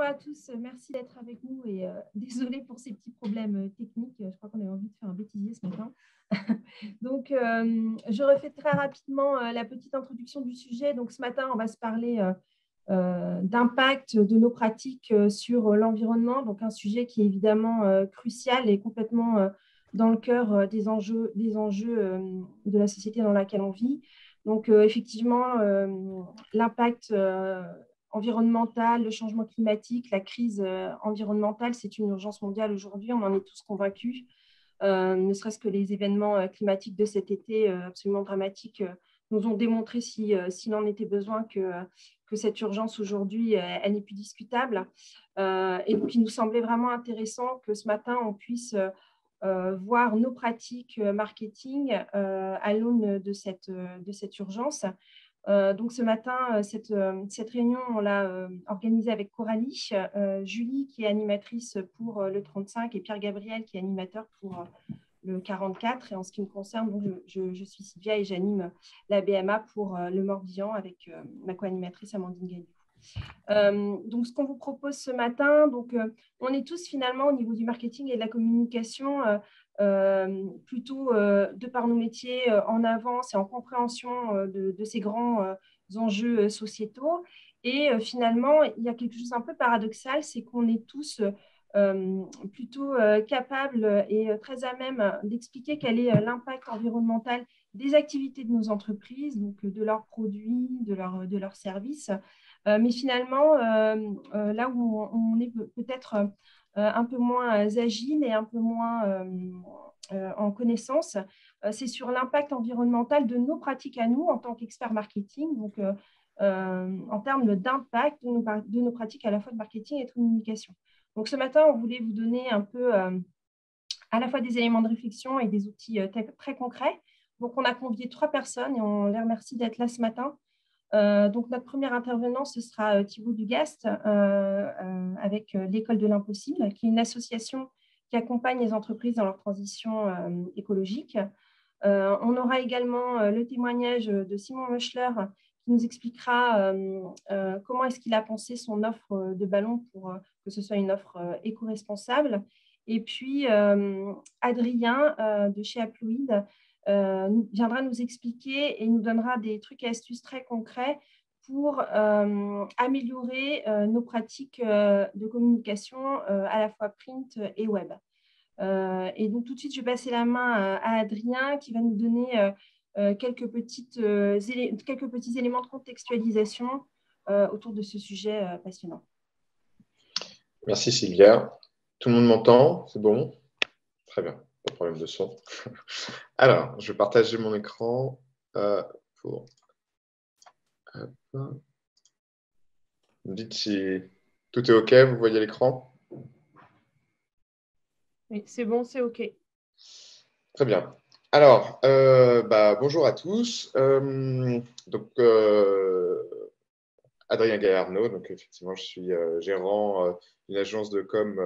à tous, merci d'être avec nous et désolé pour ces petits problèmes techniques. Je crois qu'on avait envie de faire un bêtisier ce matin. Donc, je refais très rapidement la petite introduction du sujet. Donc, ce matin, on va se parler d'impact de nos pratiques sur l'environnement. Donc, un sujet qui est évidemment crucial et complètement dans le cœur des enjeux de la société dans laquelle on vit. Donc, effectivement, l'impact environnemental, le changement climatique, la crise environnementale, c'est une urgence mondiale aujourd'hui, on en est tous convaincus. Ne serait-ce que les événements climatiques de cet été absolument dramatiques nous ont démontré s'il en était besoin que cette urgence aujourd'hui, elle n'est plus discutable. Et donc, il nous semblait vraiment intéressant que ce matin, on puisse voir nos pratiques marketing à l'aune de cette urgence. Donc, ce matin, cette réunion, on l'a organisée avec Coralie, Julie, qui est animatrice pour le 35, et Pierre-Gabriel, qui est animateur pour le 44. Et en ce qui me concerne, donc, je suis Sylvia et j'anime la BMA pour le Morbihan avec ma co-animatrice Amandine Gaillou. Donc, ce qu'on vous propose ce matin, donc, on est tous finalement au niveau du marketing et de la communication plutôt de par nos métiers en avance et en compréhension de ces grands enjeux sociétaux. Et finalement, il y a quelque chose un peu paradoxal, c'est qu'on est tous plutôt capables et très à même d'expliquer quel est l'impact environnemental des activités de nos entreprises, donc de leurs produits, de leurs services. Mais finalement, là où on est peut-être un peu moins agile et un peu moins en connaissance, c'est sur l'impact environnemental de nos pratiques à nous en tant qu'experts marketing, donc en termes d'impact de nos pratiques à la fois de marketing et de communication. Donc ce matin, on voulait vous donner un peu à la fois des éléments de réflexion et des outils très concrets. Donc on a convié 3 personnes et on les remercie d'être là ce matin. Donc, notre premier intervenant, ce sera Thibaut Dugast avec l'École de l'Impossible, qui est une association qui accompagne les entreprises dans leur transition écologique. On aura également le témoignage de Simon Meuchler, qui nous expliquera comment est-ce qu'il a pensé son offre de ballon pour que ce soit une offre éco-responsable. Et puis, Adrien de chez Aploïd viendra nous expliquer et nous donnera des trucs et astuces très concrets pour améliorer nos pratiques de communication à la fois print et web. Et donc, tout de suite, je vais passer la main à Adrien qui va nous donner quelques petits éléments de contextualisation autour de ce sujet passionnant. Merci Sylvia. Tout le monde m'entend? C'est bon? Très bien. Pas de problème de son. Alors, je vais partager mon écran pour... Vous me dites si tout est OK, vous voyez l'écran? Oui, c'est bon, c'est OK. Très bien. Alors, bonjour à tous. Adrien Gaillardeau, donc effectivement, je suis gérant d'une agence de com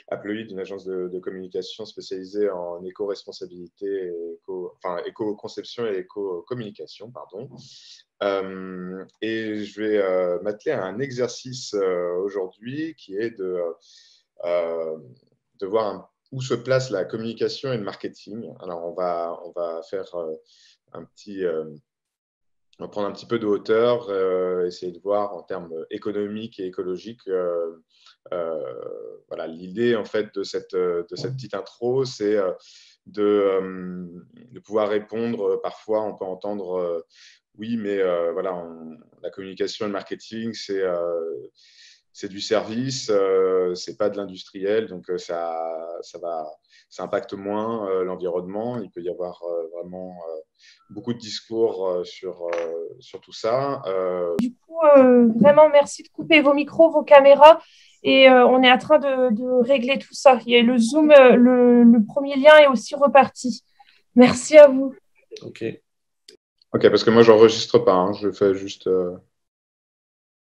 Aploïd, une agence de communication spécialisée en éco-responsabilité, éco-conception et éco-communication, pardon. Et je vais m'atteler à un exercice aujourd'hui qui est de voir où se place la communication et le marketing. Alors, on va faire on va prendre un petit peu de hauteur, essayer de voir en termes économiques et écologiques. Voilà, l'idée en fait de cette petite intro, c'est de pouvoir répondre. Parfois, on peut entendre oui, mais voilà, la communication et le marketing, c'est du service, c'est pas de l'industriel, donc ça impacte moins l'environnement. Il peut y avoir vraiment beaucoup de discours sur tout ça. Du coup, vraiment, merci de couper vos micros, vos caméras. Et on est en train de régler tout ça. Il y a le Zoom, le premier lien est aussi reparti. Merci à vous. OK, parce que moi, je n'enregistre pas. Hein, je fais juste...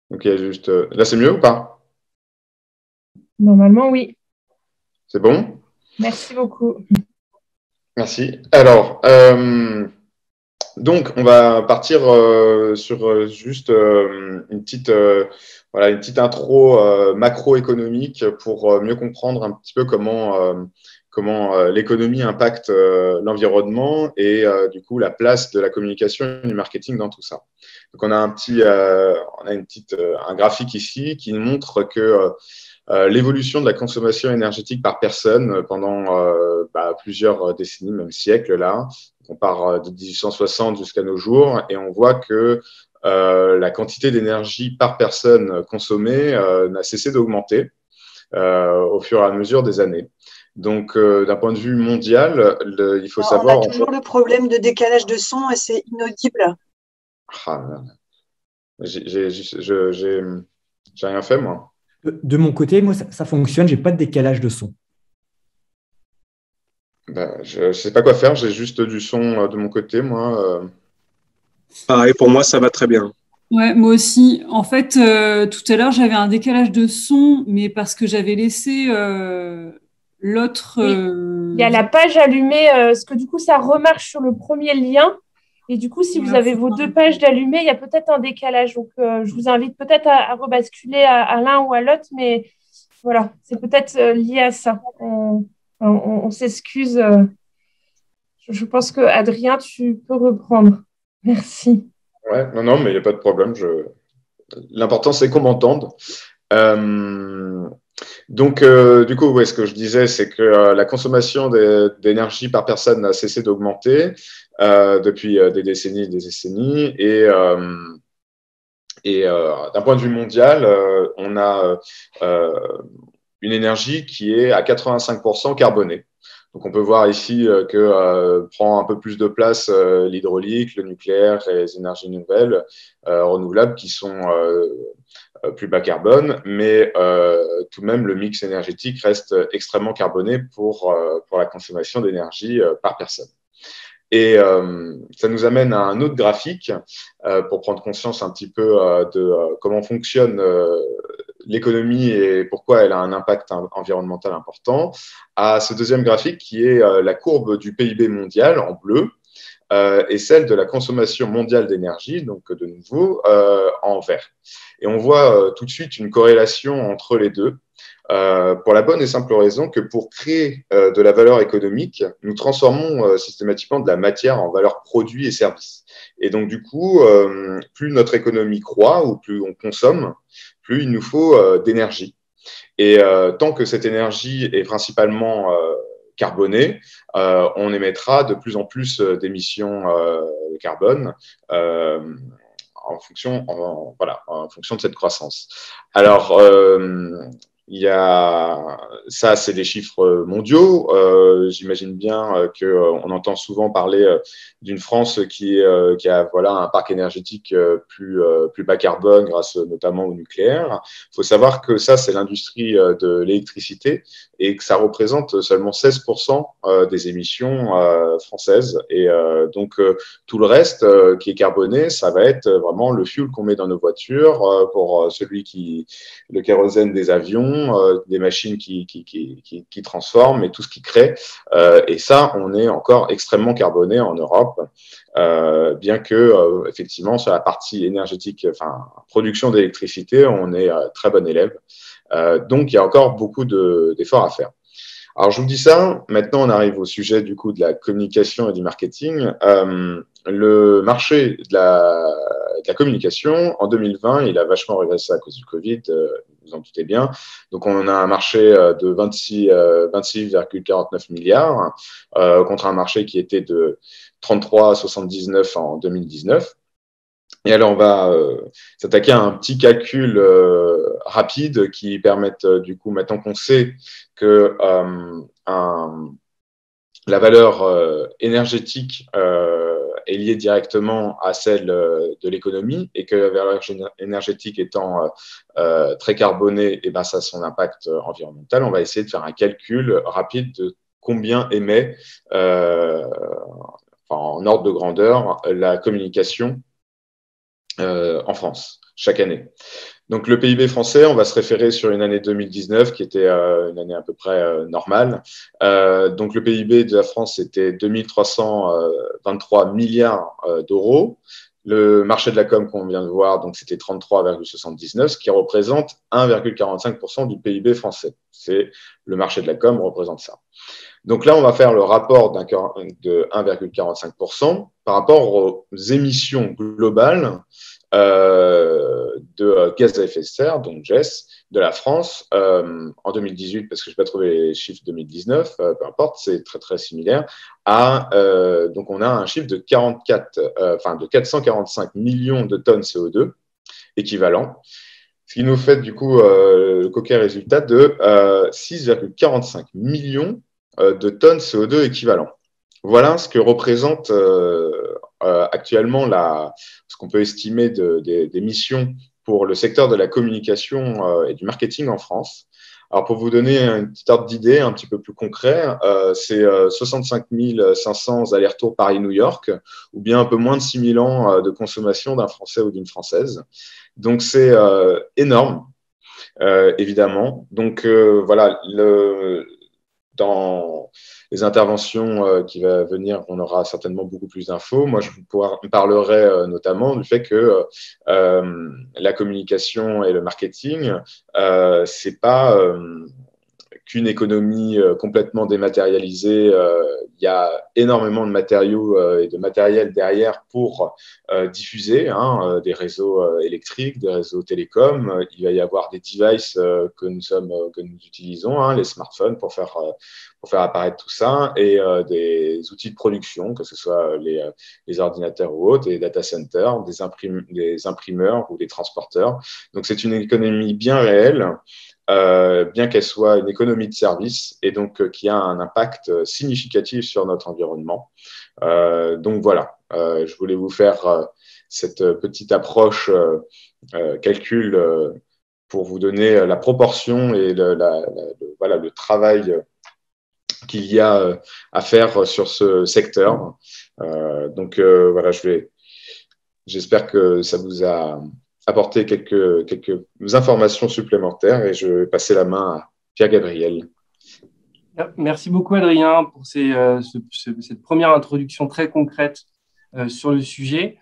Donc, il y a juste... Là, c'est mieux ou pas? Normalement, oui. C'est bon? Merci beaucoup. Merci. Alors, Donc, on va partir sur juste voilà, une petite intro macroéconomique pour mieux comprendre un petit peu comment l'économie impacte l'environnement et du coup la place de la communication et du marketing dans tout ça. Donc, on a un graphique ici qui montre que l'évolution de la consommation énergétique par personne pendant plusieurs décennies, même siècles là. On part de 1860 jusqu'à nos jours et on voit que la quantité d'énergie par personne consommée n'a cessé d'augmenter au fur et à mesure des années. Donc, d'un point de vue mondial, il faut On savoir… a toujours le problème de décalage de son et c'est inaudible. Ah, j'ai rien fait, moi. De mon côté, moi, ça fonctionne, j'ai pas de décalage de son. Ben, je ne sais pas quoi faire, j'ai juste du son de mon côté, moi. Pareil, pour moi, ça va très bien. Ouais, moi aussi. En fait, tout à l'heure, j'avais un décalage de son, mais parce que j'avais laissé l'autre. Il y a la page allumée, parce que du coup, ça remarche sur le premier lien. Et du coup, si vous avez vos deux pages d'allumées, il y a peut-être un décalage. Donc, je vous invite peut-être à rebasculer à l'un ou à l'autre, mais voilà, c'est peut-être lié à ça. On s'excuse. Je pense que Adrien, tu peux reprendre. Merci. Ouais, non, mais il n'y a pas de problème. L'important, c'est qu'on m'entende. Donc, du coup, ce que je disais, c'est que la consommation d'énergie par personne n'a cessé d'augmenter depuis des décennies. Et d'un point de vue mondial, on a une énergie qui est à 85% carbonée. Donc, on peut voir ici que prend un peu plus de place l'hydraulique, le nucléaire et les énergies nouvelles, renouvelables, qui sont plus bas carbone, mais tout de même, le mix énergétique reste extrêmement carboné pour la consommation d'énergie par personne. Et ça nous amène à un autre graphique pour prendre conscience un petit peu de comment fonctionne l'économie et pourquoi elle a un impact environnemental important, à ce deuxième graphique qui est la courbe du PIB mondial en bleu et celle de la consommation mondiale d'énergie, donc de nouveau en vert. Et on voit tout de suite une corrélation entre les deux. Pour la bonne et simple raison que pour créer de la valeur économique, nous transformons systématiquement de la matière en valeur produit et service. Et donc, du coup, plus notre économie croît ou plus on consomme, plus il nous faut d'énergie. Et tant que cette énergie est principalement carbonée, on émettra de plus en plus d'émissions de carbone en fonction de cette croissance. Alors, il y a ça, c'est des chiffres mondiaux. J'imagine bien qu'on entend souvent parler d'une France qui a un parc énergétique plus bas carbone grâce notamment au nucléaire. Il faut savoir que ça, c'est l'industrie de l'électricité et que ça représente seulement 16% des émissions françaises. Et donc, tout le reste qui est carboné, ça va être vraiment le fuel qu'on met dans nos voitures pour le kérosène des avions, des machines qui transforment et tout ce qui crée. Et ça, on est encore extrêmement carboné en Europe, bien que, effectivement, sur la partie énergétique, production d'électricité, on est très bon élève. Donc, il y a encore beaucoup d'efforts à faire. Alors, je vous dis ça. Maintenant, on arrive au sujet du coup de la communication et du marketing. Le marché de la communication, en 2020, il a vachement régressé à cause du Covid, vous en doutez bien. Donc, on a un marché de 26,49 milliards contre un marché qui était de 33,79 en 2019. Et alors, on va s'attaquer à un petit calcul rapide qui permette, du coup, maintenant qu'on sait que la valeur énergétique est liée directement à celle de l'économie et que la valeur énergétique étant très carbonée, et ben, ça a son impact environnemental. On va essayer de faire un calcul rapide de combien émet, en ordre de grandeur, la communication en France, chaque année. Donc, le PIB français, on va se référer sur une année 2019 qui était une année à peu près normale. Donc, le PIB de la France, c'était 2323 milliards d'euros. Le marché de la com qu'on vient de voir, donc c'était 33,79, ce qui représente 1,45% du PIB français. C'est le marché de la com représente ça. Donc là, on va faire le rapport de 1,45% par rapport aux émissions globales de gaz à effet de serre, donc GES, de la France en 2018, parce que je n'ai pas trouvé les chiffres 2019, peu importe, c'est très très similaire, donc on a un chiffre de 445 millions de tonnes CO2 équivalent, ce qui nous fait du coup le coquet résultat de 6,45 millions de tonnes CO2 équivalent. Voilà ce que représente actuellement ce qu'on peut estimer d'émissions pour le secteur de la communication et du marketing en France. Alors, pour vous donner une petite ordre d'idée un petit peu plus concret, c'est 65 500 allers-retours Paris-New York, ou bien un peu moins de 6 000 ans de consommation d'un Français ou d'une Française. Donc, c'est énorme, évidemment. Donc, voilà, dans les interventions qui va venir, on aura certainement beaucoup plus d'infos. Moi, je vous parlerai notamment du fait que la communication et le marketing, c'est pas qu'une économie complètement dématérialisée. Il y a énormément de matériaux et de matériel derrière pour diffuser des réseaux électriques, des réseaux télécoms. Il va y avoir des devices que nous utilisons, les smartphones, pour faire apparaître tout ça, et des outils de production, que ce soit les ordinateurs ou autres, des data centers, des imprimeurs ou des transporteurs. Donc, c'est une économie bien réelle, bien qu'elle soit une économie de service, et donc qui a un impact significatif sur notre environnement. Donc voilà, je voulais vous faire cette petite approche calcul pour vous donner la proportion et le travail qu'il y a à faire sur ce secteur. Donc voilà, j'espère que ça vous a apporté quelques informations supplémentaires, et je vais passer la main à Pierre-Gabriel. Merci beaucoup, Adrien, pour cette première introduction très concrète sur le sujet.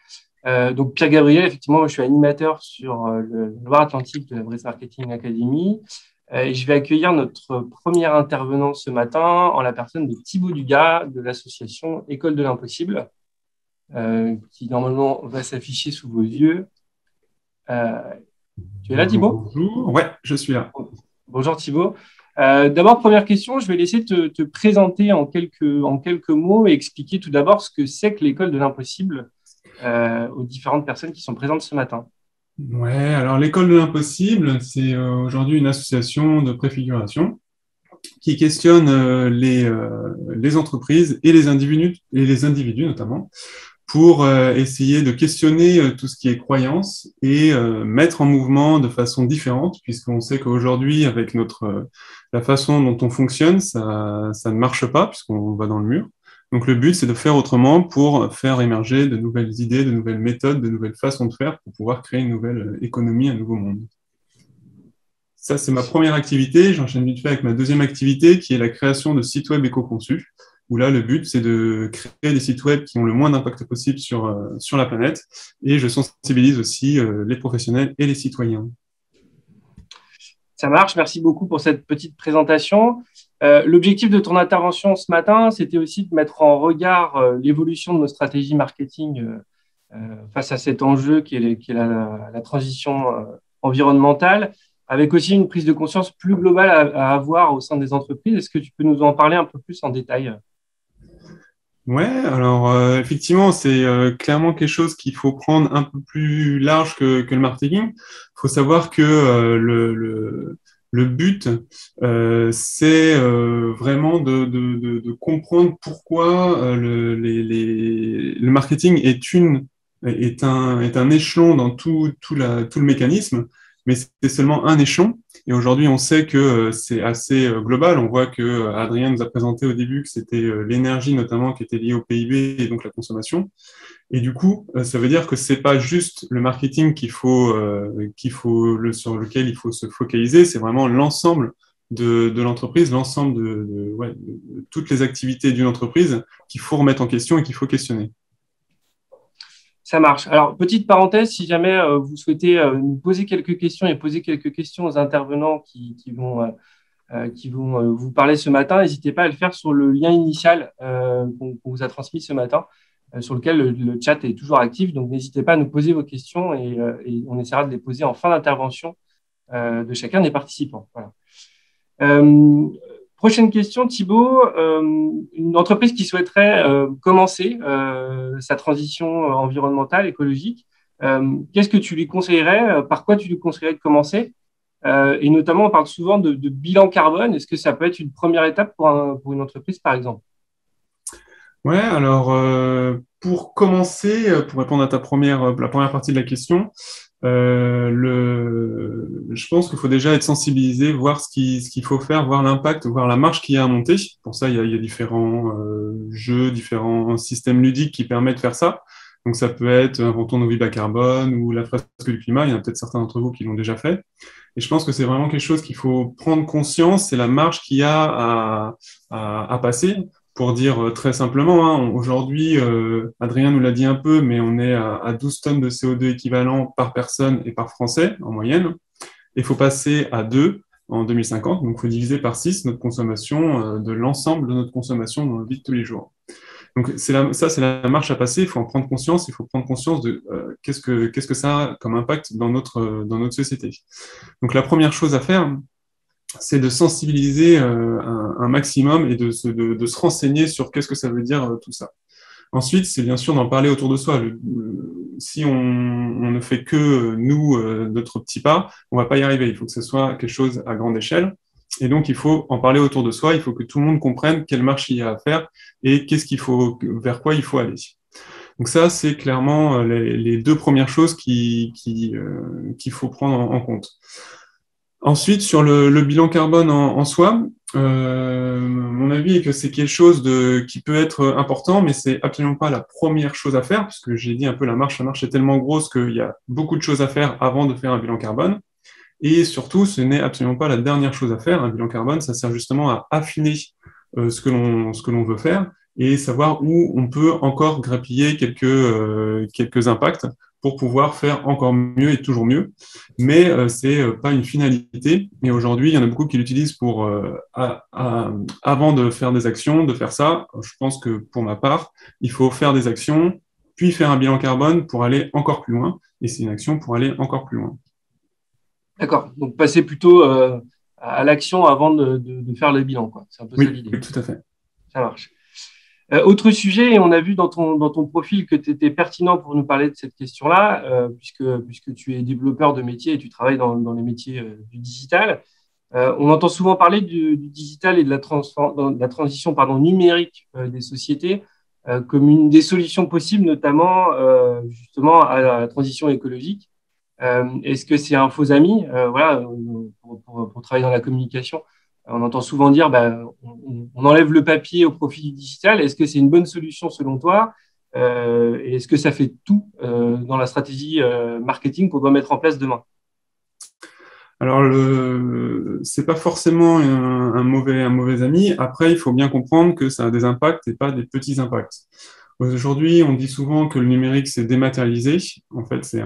Donc, Pierre-Gabriel, effectivement, moi, je suis animateur sur le Loire-Atlantique de la Brest Marketing Academy. Et je vais accueillir notre premier intervenant ce matin en la personne de Thibaut Dugas de l'association École de l'Impossible, qui normalement va s'afficher sous vos yeux. Tu es là, Thibaut ? Bonjour, ouais, je suis là. Bonjour Thibaut. D'abord, première question, je vais laisser te présenter en quelques mots et expliquer tout d'abord ce que c'est que l'École de l'Impossible aux différentes personnes qui sont présentes ce matin. Ouais, alors l'École de l'Impossible, c'est aujourd'hui une association de préfiguration qui questionne les entreprises et les individus notamment, pour essayer de questionner tout ce qui est croyance et mettre en mouvement de façon différente, puisqu'on sait qu'aujourd'hui, avec la façon dont on fonctionne, ça ne marche pas, puisqu'on va dans le mur. Donc le but, c'est de faire autrement pour faire émerger de nouvelles idées, de nouvelles méthodes, de nouvelles façons de faire pour pouvoir créer une nouvelle économie, un nouveau monde. Ça, c'est ma première activité. J'enchaîne vite fait avec ma deuxième activité, qui est la création de sites web éco-conçus, où là, le but, c'est de créer des sites web qui ont le moins d'impact possible sur la planète. Et je sensibilise aussi les professionnels et les citoyens. Ça marche, merci beaucoup pour cette petite présentation. L'objectif de ton intervention ce matin, c'était aussi de mettre en regard l'évolution de nos stratégies marketing face à cet enjeu qui est la transition environnementale, avec aussi une prise de conscience plus globale à avoir au sein des entreprises. Est-ce que tu peux nous en parler un peu plus en détail ? Ouais, alors effectivement, c'est clairement quelque chose qu'il faut prendre un peu plus large que le marketing. Il faut savoir que le but, c'est vraiment de comprendre pourquoi le marketing est un échelon dans tout le mécanisme, mais c'est seulement un échelon. Et aujourd'hui, on sait que c'est assez global. On voit que Adrien nous a présenté au début que c'était l'énergie notamment qui était liée au PIB et donc la consommation. Et du coup, ça veut dire que c'est pas juste le marketing sur lequel il faut se focaliser, c'est vraiment l'ensemble de l'entreprise, l'ensemble de toutes les activités d'une entreprise qu'il faut remettre en question et qu'il faut questionner. Ça marche. Alors, petite parenthèse, si jamais vous souhaitez nous poser quelques questions et poser quelques questions aux intervenants qui vont vous parler ce matin, n'hésitez pas à le faire sur le lien initial qu'on vous a transmis ce matin, sur lequel le chat est toujours actif. Donc, n'hésitez pas à nous poser vos questions et on essaiera de les poser en fin d'intervention de chacun des participants. Voilà. Prochaine question, Thibaut. Une entreprise qui souhaiterait commencer sa transition environnementale, écologique, qu'est-ce que tu lui conseillerais? Par quoi tu lui conseillerais de commencer? Et notamment, on parle souvent de bilan carbone. Est-ce que ça peut être une première étape pour une entreprise, par exemple? Ouais, alors pour commencer, pour répondre à la première partie de la question, je pense qu'il faut déjà être sensibilisé, voir ce qu'il faut faire, voir l'impact, voir la marge qu'il y a à monter. Pour ça, il y a différents jeux, différents systèmes ludiques qui permettent de faire ça. Donc, ça peut être Inventons nos vies bas carbone ou la fresque du climat. Il y en a peut-être certains d'entre vous qui l'ont déjà fait. Et je pense que c'est vraiment quelque chose qu'il faut prendre conscience. C'est la marge qu'il y a à passer. Pour dire très simplement, aujourd'hui, Adrien nous l'a dit un peu, mais on est à 12 tonnes de CO2 équivalent par personne et par Français en moyenne. Il faut passer à 2 en 2050, donc il faut diviser par 6 notre consommation, de l'ensemble de notre consommation dans notre vie de tous les jours. Donc c'est la marche à passer, il faut en prendre conscience, il faut prendre conscience de qu'est-ce que ça a comme impact dans notre société. Donc la première chose à faire, c'est de sensibiliser un maximum et de se renseigner sur qu'est-ce que ça veut dire tout ça. Ensuite, c'est bien sûr d'en parler autour de soi. Si on ne fait que nous, notre petit pas, on va pas y arriver. Il faut que ce soit quelque chose à grande échelle. Et donc, il faut en parler autour de soi. Il faut que tout le monde comprenne quelle marche il y a à faire et vers quoi il faut aller. Donc ça, c'est clairement les deux premières choses qu'il faut prendre en compte. Ensuite, sur le bilan carbone en soi, mon avis est que c'est quelque chose qui peut être important, mais c'est absolument pas la première chose à faire, puisque j'ai dit un peu la marche est tellement grosse qu'il y a beaucoup de choses à faire avant de faire un bilan carbone. Et surtout, ce n'est absolument pas la dernière chose à faire. Un bilan carbone, ça sert justement à affiner ce que l'on veut faire et savoir où on peut encore grappiller quelques impacts pour pouvoir faire encore mieux et toujours mieux. Mais c'est pas une finalité. Et aujourd'hui, il y en a beaucoup qui l'utilisent pour, avant de faire des actions, de faire ça. Je pense que pour ma part, il faut faire des actions, puis faire un bilan carbone pour aller encore plus loin. Et c'est une action pour aller encore plus loin. D'accord. Donc, passer plutôt à l'action avant de faire le bilan, quoi. C'est un peu ça l'idée. Oui, tout à fait. Ça marche. Autre sujet, et on a vu dans ton profil que tu étais pertinent pour nous parler de cette question-là, puisque tu es développeur de métier et tu travailles dans les métiers du digital. On entend souvent parler du digital et de la transition numérique des sociétés comme une des solutions possibles, notamment justement à la transition écologique. Est-ce que c'est un faux ami? Pour travailler dans la communication, on entend souvent dire on enlève le papier au profit du digital. Est-ce que c'est une bonne solution selon toi? Et est-ce que ça fait tout dans la stratégie marketing qu'on doit mettre en place demain? Alors, c'est pas forcément un mauvais ami. Après, il faut bien comprendre que ça a des impacts et pas des petits impacts. Aujourd'hui, on dit souvent que le numérique, c'est dématérialisé. En fait, c'est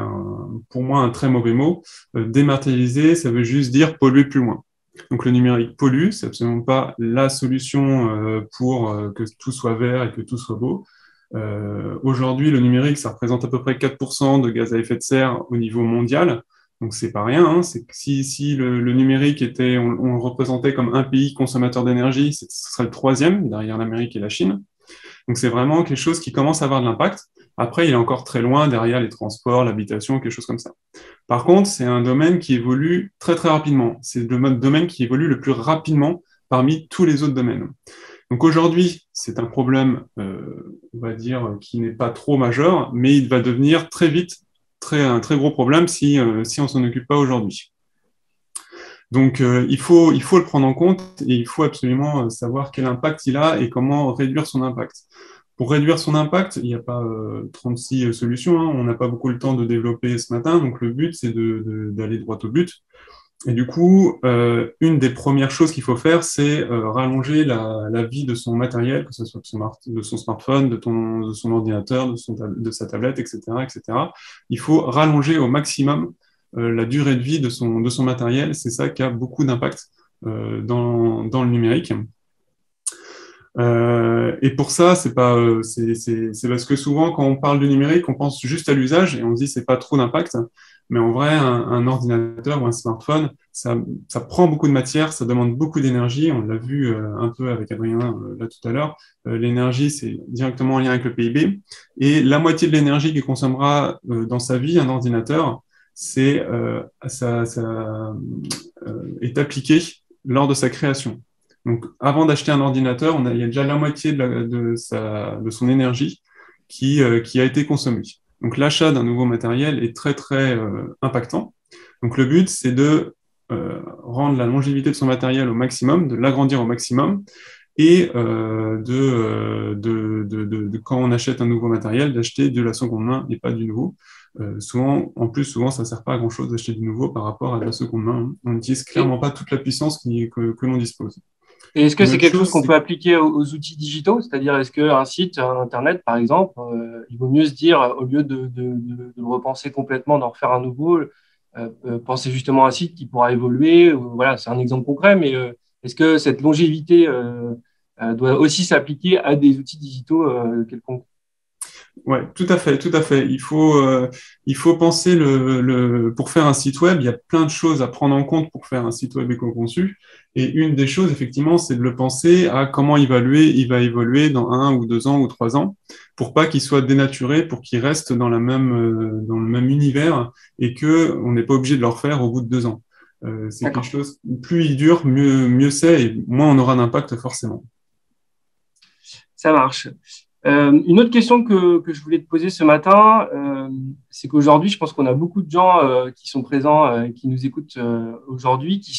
pour moi un très mauvais mot. Dématérialiser, ça veut juste dire polluer plus loin. Donc, le numérique pollue, c'est absolument pas la solution pour que tout soit vert et que tout soit beau. Aujourd'hui, le numérique, ça représente à peu près 4% de gaz à effet de serre au niveau mondial. Donc, c'est pas rien. Hein. C'est que si le numérique on le représentait comme un pays consommateur d'énergie, ce serait le 3e derrière l'Amérique et la Chine. Donc, c'est vraiment quelque chose qui commence à avoir de l'impact. Après, il est encore très loin derrière les transports, l'habitation, quelque chose comme ça. Par contre, c'est un domaine qui évolue très, très rapidement. C'est le domaine qui évolue le plus rapidement parmi tous les autres domaines. Donc, aujourd'hui, c'est un problème, on va dire, qui n'est pas trop majeur, mais il va devenir très vite un très gros problème si on s'en occupe pas aujourd'hui. Donc, il faut le prendre en compte et il faut absolument savoir quel impact il a et comment réduire son impact. Pour réduire son impact, il n'y a pas 36 solutions, hein. On n'a pas beaucoup le temps de développer ce matin. Donc, le but, c'est d'aller droit au but. Et du coup, une des premières choses qu'il faut faire, c'est rallonger la vie de son matériel, que ce soit de son smartphone, de son ordinateur, de sa tablette, etc., etc. Il faut rallonger au maximum la durée de vie de son matériel. C'est ça qui a beaucoup d'impact dans le numérique. Et pour ça, c'est parce que souvent, quand on parle du numérique, on pense juste à l'usage et on se dit c'est pas trop d'impact. Mais en vrai, un ordinateur ou un smartphone, ça prend beaucoup de matière, ça demande beaucoup d'énergie. On l'a vu un peu avec Adrien là tout à l'heure. L'énergie, c'est directement en lien avec le PIB. Et la moitié de l'énergie qu'il consommera dans sa vie, un ordinateur, ça est appliqué lors de sa création. Donc, avant d'acheter un ordinateur, il y a déjà la moitié de son énergie qui a été consommée. Donc, l'achat d'un nouveau matériel est très, très impactant. Donc, le but, c'est de rendre la longévité de son matériel au maximum, de l'agrandir au maximum, et quand on achète un nouveau matériel, d'acheter de la seconde main et pas du nouveau. Souvent, ça ne sert pas à grand-chose d'acheter du nouveau par rapport à de la seconde main. On n'utilise clairement pas toute la puissance que l'on dispose. Et est-ce que c'est quelque chose qu'on peut appliquer aux outils digitaux? C'est-à-dire, est-ce qu'un site Internet, par exemple, il vaut mieux se dire, au lieu de le repenser complètement, d'en refaire un nouveau, penser justement à un site qui pourra évoluer? Voilà, c'est un exemple concret, mais est-ce que cette longévité doit aussi s'appliquer à des outils digitaux quelconques? Ouais, tout à fait, tout à fait. Il faut penser pour faire un site web, il y a plein de choses à prendre en compte pour faire un site web éco-conçu. Et une des choses, effectivement, c'est de le penser à comment il va évoluer dans 1 ou 2 ans ou 3 ans, pour pas qu'il soit dénaturé, pour qu'il reste dans le même univers et on n'est pas obligé de le refaire au bout de 2 ans. C'est quelque chose, plus il dure, mieux c'est et moins on aura d'impact forcément. Ça marche. Une autre question que je voulais te poser ce matin, c'est qu'aujourd'hui, je pense qu'on a beaucoup de gens qui sont présents, qui nous écoutent aujourd'hui, qui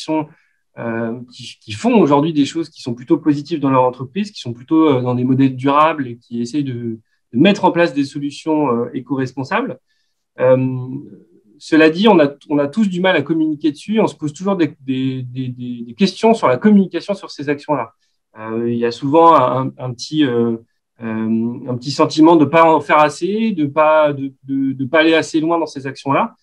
font aujourd'hui des choses qui sont plutôt positives dans leur entreprise, qui sont plutôt dans des modèles durables et qui essayent de mettre en place des solutions éco-responsables. Cela dit, on a tous du mal à communiquer dessus. On se pose toujours des questions sur la communication sur ces actions-là. Il y a souvent un petit sentiment de ne pas en faire assez, de pas aller assez loin dans ces actions-là.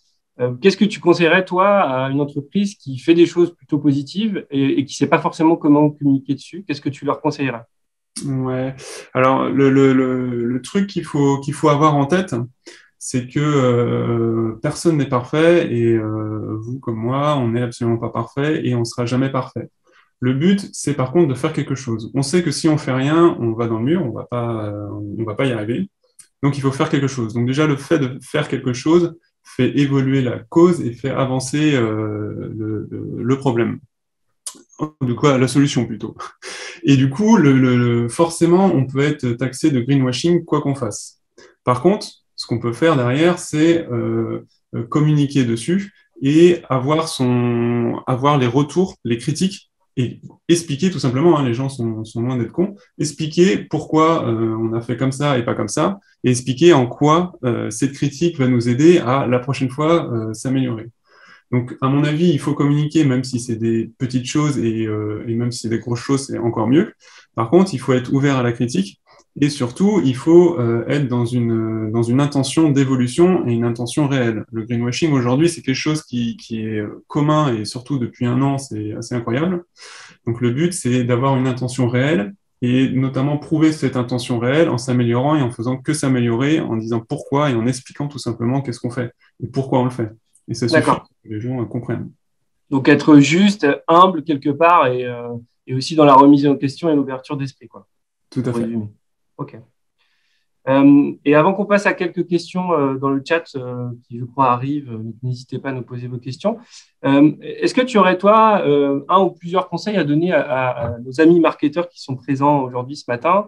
Qu'est-ce que tu conseillerais, toi, à une entreprise qui fait des choses plutôt positives et qui ne sait pas forcément comment communiquer dessus? Qu'est-ce que tu leur conseillerais? Ouais. Alors, le truc qu'il faut avoir en tête, c'est que personne n'est parfait et vous comme moi, on n'est absolument pas parfait et on ne sera jamais parfait. Le but, c'est par contre de faire quelque chose. On sait que si on fait rien, on va dans le mur, on va pas y arriver. Donc, il faut faire quelque chose. Donc, déjà, le fait de faire quelque chose fait évoluer la cause et fait avancer le problème. Du coup, la solution plutôt. Et du coup, forcément, on peut être taxé de greenwashing quoi qu'on fasse. Par contre, ce qu'on peut faire derrière, c'est communiquer dessus et avoir les retours, les critiques et expliquer tout simplement, hein, les gens sont loin d'être cons, expliquer pourquoi on a fait comme ça et pas comme ça, et expliquer en quoi cette critique va nous aider à la prochaine fois s'améliorer. Donc, à mon avis, il faut communiquer, même si c'est des petites choses et même si c'est des grosses choses, c'est encore mieux. Par contre, il faut être ouvert à la critique et surtout, il faut être dans une intention d'évolution et une intention réelle. Le greenwashing, aujourd'hui, c'est quelque chose qui est commun et surtout depuis 1 an, c'est assez incroyable. Donc, le but, c'est d'avoir une intention réelle et notamment prouver cette intention réelle en s'améliorant et en faisant que s'améliorer, en disant pourquoi et en expliquant tout simplement qu'est-ce qu'on fait et pourquoi on le fait. Et ça suffit que les gens comprennent. Donc, être juste, humble quelque part et aussi dans la remise en question et l'ouverture d'esprit, quoi. Tout à fait. OK. Et avant qu'on passe à quelques questions dans le chat qui, je crois, arrivent, n'hésitez pas à nous poser vos questions. Est-ce que tu aurais, toi, un ou plusieurs conseils à donner à nos amis marketeurs qui sont présents aujourd'hui ce matin,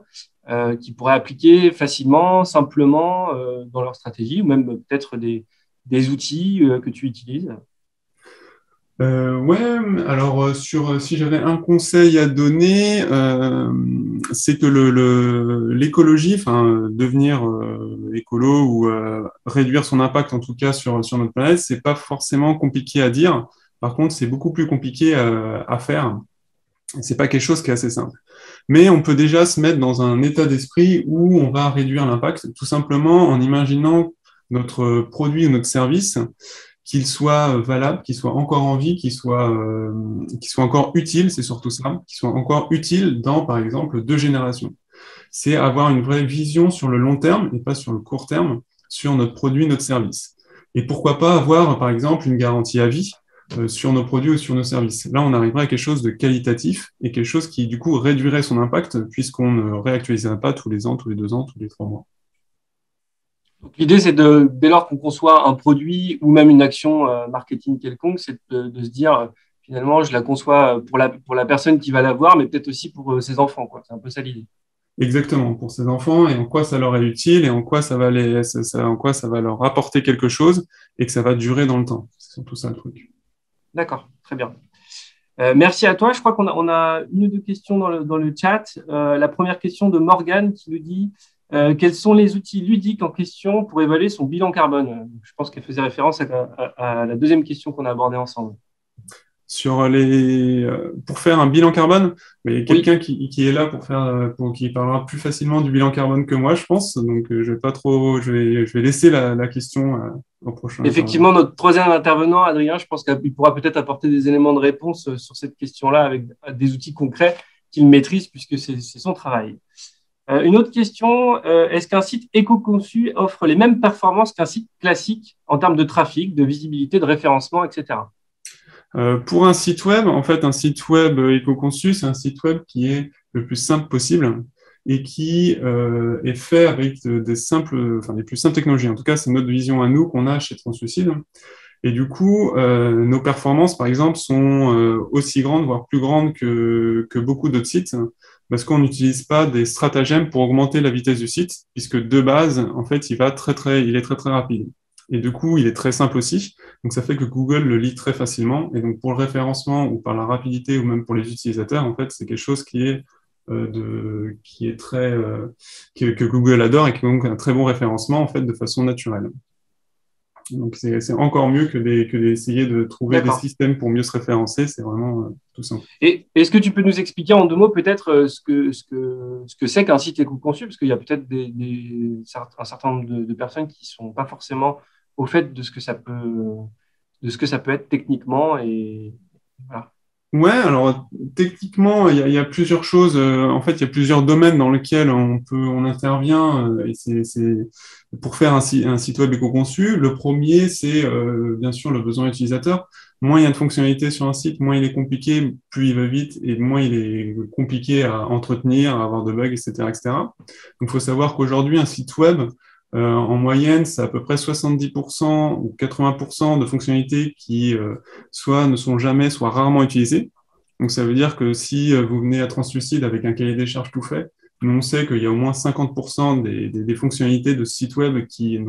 qui pourraient appliquer facilement, simplement dans leur stratégie ou même peut-être des outils que tu utilises? Ouais, alors si j'avais un conseil à donner, c'est que l'écologie, enfin devenir écolo ou réduire son impact en tout cas sur notre planète, c'est pas forcément compliqué à dire. Par contre, c'est beaucoup plus compliqué à faire. C'est pas quelque chose qui est assez simple. Mais on peut déjà se mettre dans un état d'esprit où on va réduire l'impact, tout simplement en imaginant notre produit ou notre service qu'il soit valable, qu'il soit encore en vie, qu'il soit encore utile, c'est surtout ça, qu'il soit encore utile dans, par exemple, 2 générations. C'est avoir une vraie vision sur le long terme et pas sur le court terme sur notre produit, notre service. Et pourquoi pas avoir, par exemple, une garantie à vie sur nos produits ou sur nos services. Là, on arriverait à quelque chose de qualitatif et quelque chose qui, du coup, réduirait son impact puisqu'on ne réactualiserait pas tous les ans, tous les 2 ans, tous les 3 mois. Donc, l'idée, c'est dès lors qu'on conçoit un produit ou même une action marketing quelconque, c'est de se dire, finalement, je la conçois pour la personne qui va l'avoir, mais peut-être aussi pour ses enfants, quoi. C'est un peu ça l'idée. Exactement, pour ses enfants et en quoi ça leur est utile et en quoi ça va en quoi ça va leur apporter quelque chose et que ça va durer dans le temps. C'est surtout ça le truc. D'accord, très bien. Merci à toi. Je crois qu'on a 1 ou 2 questions dans le chat. La première question de Morgane qui nous dit quels sont les outils ludiques en question pour évaluer son bilan carbone? Je pense qu'elle faisait référence à la deuxième question qu'on a abordée ensemble. Pour faire un bilan carbone, il y a quelqu'un qui est là qui parlera plus facilement du bilan carbone que moi, je pense. Donc, je vais laisser la question au prochain. Effectivement, notre troisième intervenant, Adrien, je pense qu'il pourra peut-être apporter des éléments de réponse sur cette question-là avec des outils concrets qu'il maîtrise puisque c'est son travail. Une autre question, est-ce qu'un site éco-conçu offre les mêmes performances qu'un site classique en termes de trafic, de visibilité, de référencement, etc. Pour un site web, en fait, un site web éco-conçu, c'est un site web qui est le plus simple possible et qui est fait avec les plus simples technologies. En tout cas, c'est notre vision à nous qu'on a chez Translucide. Et du coup, nos performances, par exemple, sont aussi grandes, voire plus grandes que beaucoup d'autres sites, parce qu'on n'utilise pas des stratagèmes pour augmenter la vitesse du site, puisque de base, en fait, il est très, très rapide. Et du coup, il est très simple aussi. Donc, ça fait que Google le lit très facilement. Et donc, pour le référencement ou par la rapidité ou même pour les utilisateurs, en fait, c'est quelque chose que Google adore et qui a donc un très bon référencement, en fait, de façon naturelle. Donc, c'est encore mieux que d'essayer de trouver des systèmes pour mieux se référencer. C'est vraiment tout simple. Et est-ce que tu peux nous expliquer en 2 mots peut-être ce que c'est qu'un site éco-conçu? Parce qu'il y a peut-être un certain nombre de personnes qui ne sont pas forcément au fait de ce que ça peut être techniquement. Et voilà. Ouais, alors techniquement, il y a plusieurs choses. En fait, il y a plusieurs domaines dans lesquels on intervient. Et c'est pour faire un site web éco-conçu. Le premier, c'est bien sûr le besoin utilisateur. Moins il y a de fonctionnalités sur un site, moins il est compliqué, plus il va vite et moins il est compliqué à entretenir, à avoir de bugs, etc., etc. Donc, il faut savoir qu'aujourd'hui, un site web, en moyenne, c'est à peu près 70% ou 80% de fonctionnalités qui soit ne sont jamais, soit rarement utilisées. Donc, ça veut dire que si vous venez à Translucide avec un cahier des charges tout fait, nous, on sait qu'il y a au moins 50% des fonctionnalités de ce site web qui ne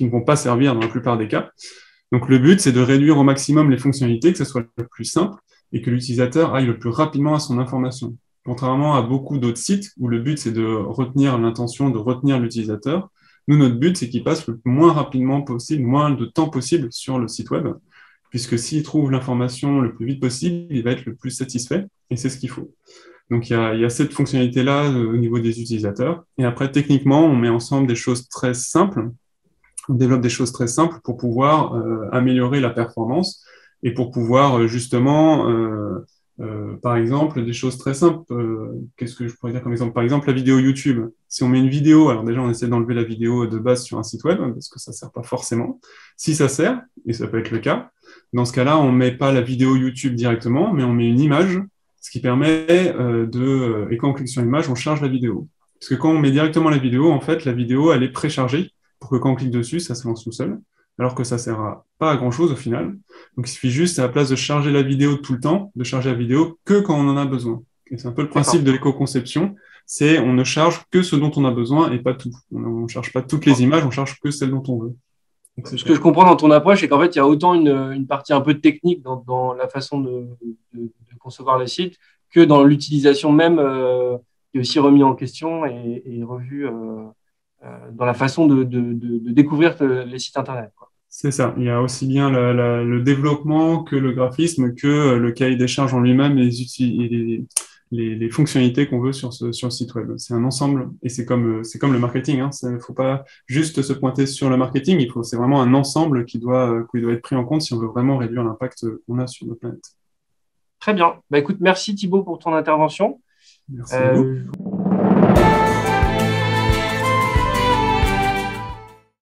vont pas servir dans la plupart des cas. Donc, le but, c'est de réduire au maximum les fonctionnalités, que ce soit le plus simple et que l'utilisateur aille le plus rapidement à son information. Contrairement à beaucoup d'autres sites où le but, c'est de retenir l'intention, de retenir l'utilisateur, nous, notre but, c'est qu'il passe le moins rapidement possible, moins de temps possible sur le site web, puisque s'il trouve l'information le plus vite possible, il va être le plus satisfait, et c'est ce qu'il faut. Donc, il y a cette fonctionnalité-là au niveau des utilisateurs. Et après, techniquement, on met ensemble des choses très simples, on développe des choses très simples pour pouvoir améliorer la performance et pour pouvoir justement... par exemple, des choses très simples. Qu'est-ce que je pourrais dire comme exemple? Par exemple, la vidéo YouTube. Si on met une vidéo, alors déjà, on essaie d'enlever la vidéo de base sur un site web, parce que ça ne sert pas forcément. Si ça sert, et ça peut être le cas, dans ce cas-là, on ne met pas la vidéo YouTube directement, mais on met une image, ce qui permet et quand on clique sur l'image, on charge la vidéo. Parce que quand on met directement la vidéo, en fait, la vidéo, elle est préchargée, pour que quand on clique dessus, ça se lance tout seul. Alors que ça ne sert pas à grand-chose au final. Donc, il suffit juste, à la place de charger la vidéo tout le temps, de charger la vidéo que quand on en a besoin. Et c'est un peu le principe de l'éco-conception, c'est on ne charge que ce dont on a besoin et pas tout. On ne charge pas toutes les images, on charge que celles dont on veut. Ce que je comprends dans ton approche, c'est qu'en fait, il y a autant une partie un peu technique dans la façon de concevoir le site que dans l'utilisation même, qui est aussi remis en question et revu dans la façon de découvrir les sites Internet, quoi. C'est ça. Il y a aussi bien le développement que le graphisme, que le cahier des charges en lui-même et les fonctionnalités qu'on veut sur le site web. C'est un ensemble et c'est comme le marketing. Hein. Il ne faut pas juste se pointer sur le marketing. C'est vraiment un ensemble qui doit être pris en compte si on veut vraiment réduire l'impact qu'on a sur notre planète. Très bien. Écoute, merci Thibaut pour ton intervention. Merci à vous.